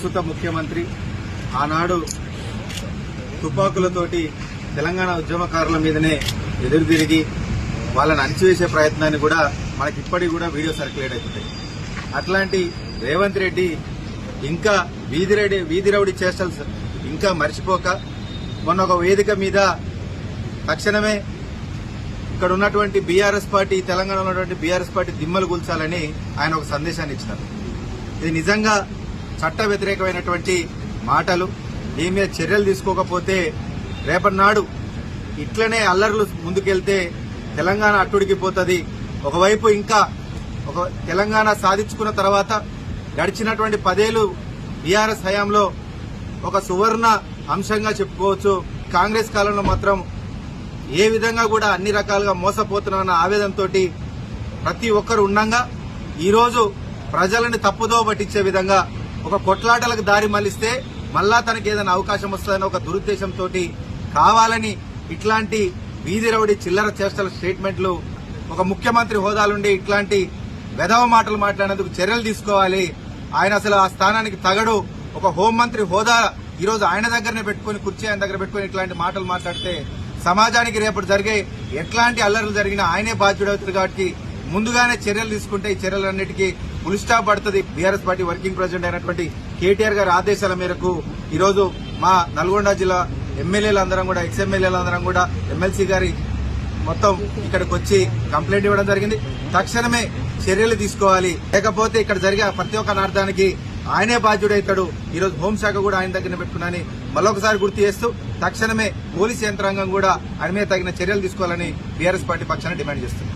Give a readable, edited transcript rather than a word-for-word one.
ప్రస్తుత ముఖ్యమంత్రి ఆనాడు తుపాకులతోటి తెలంగాణ ఉద్యమకారుల మీదనే ఎదురు తిరిగి వాళ్ళని అణచివేసే ప్రయత్నాన్ని కూడా మనకి ఇప్పటికి కూడా వీడియో సర్క్యులేట్ అవుతుంటాయి. అట్లాంటి రేవంత్ రెడ్డి ఇంకా వీధి రౌడీ చేష్టలు ఇంకా మర్చిపోక మొన్న ఒక వేదిక మీద తక్షణమే ఇక్కడ ఉన్నటువంటి బీఆర్ఎస్ పార్టీ, తెలంగాణలో ఉన్నటువంటి బీఆర్ఎస్ పార్టీ దిమ్మలు కూల్చాలని ఆయన ఒక సందేశాన్ని ఇచ్చినారు. ఇది నిజంగా చట్ట వ్యతిరేకమైనటువంటి మాటలు. దీని మీద చర్యలు తీసుకోకపోతే రేపటి నాడు ఇట్లనే అల్లర్లు ముందుకెళ్తే తెలంగాణ అట్టుడికిపోతుంది. ఒకవైపు ఇంకా తెలంగాణ సాధించుకున్న తర్వాత గడిచినటువంటి 10 ఏళ్లు బీఆర్ఎస్ హయాంలో ఒక సువర్ణ అంశంగా చెప్పుకోవచ్చు. కాంగ్రెస్ కాలంలో మాత్రం ఏ విధంగా కూడా అన్ని రకాలుగా మోసపోతున్నామన్న ఆవేదనతో ప్రతి ఒక్కరు ఉండగా ఈరోజు ప్రజలని తప్పుదో పట్టించే విధంగా ఒక కొట్లాటలకు దారి మళ్లిస్తే మళ్ళా తనకి ఏదైనా అవకాశం వస్తుందన్న ఒక దురుద్దేశంతో కావాలని ఇట్లాంటి వీధి రౌడీ చిల్లర చేష్టల స్టేట్మెంట్లు ఒక ముఖ్యమంత్రి హోదాలుండి ఇట్లాంటి వెధవ మాటలు మాట్లాడేందుకు చర్యలు తీసుకోవాలి. ఆయన అసలు ఆ స్థానానికి తగడు. ఒక హోంమంత్రి హోదా ఈరోజు ఆయన దగ్గరనే పెట్టుకుని, కుర్చీ ఆయన దగ్గర పెట్టుకుని ఇట్లాంటి మాటలు మాట్లాడితే సమాజానికి రేపటి జరిగే ఎట్లాంటి అల్లర్లు జరిగినా ఆయనే బాధ్యుడవుతుంది. కాబట్టి ముందుగానే చర్యలు తీసుకుంటే ఈ చర్యలన్నిటికీ ఫుల్ స్టాప్ పడుతుంది. బీఆర్ఎస్ పార్టీ వర్కింగ్ ప్రెసిడెంట్ అయినటువంటి కేటీఆర్ గారి ఆదేశాల మేరకు ఈరోజు మా నల్గొండ జిల్లా ఎమ్మెల్యేలందరం కూడా, ఎక్స్ ఎమ్మెల్యేలందరం కూడా ఎమ్మెల్సీ గారి మొత్తం ఇక్కడికి వచ్చి కంప్లైంట్ ఇవ్వడం జరిగింది. తక్షణమే చర్యలు తీసుకోవాలి, లేకపోతే ఇక్కడ జరిగే ప్రతి ఒక్క అనార్థానికి ఆయనే బాధ్యుడవుతాడు. ఈరోజు హోంశాఖ కూడా ఆయన దగ్గర పెట్టుకున్నాని మరొకసారి గుర్తు చేస్తూ తక్షణమే పోలీసు యంత్రాంగం కూడా ఆయన మీద తగిన చర్యలు తీసుకోవాలని బీఆర్ఎస్ పార్టీ పక్షాన డిమాండ్ చేస్తుంది.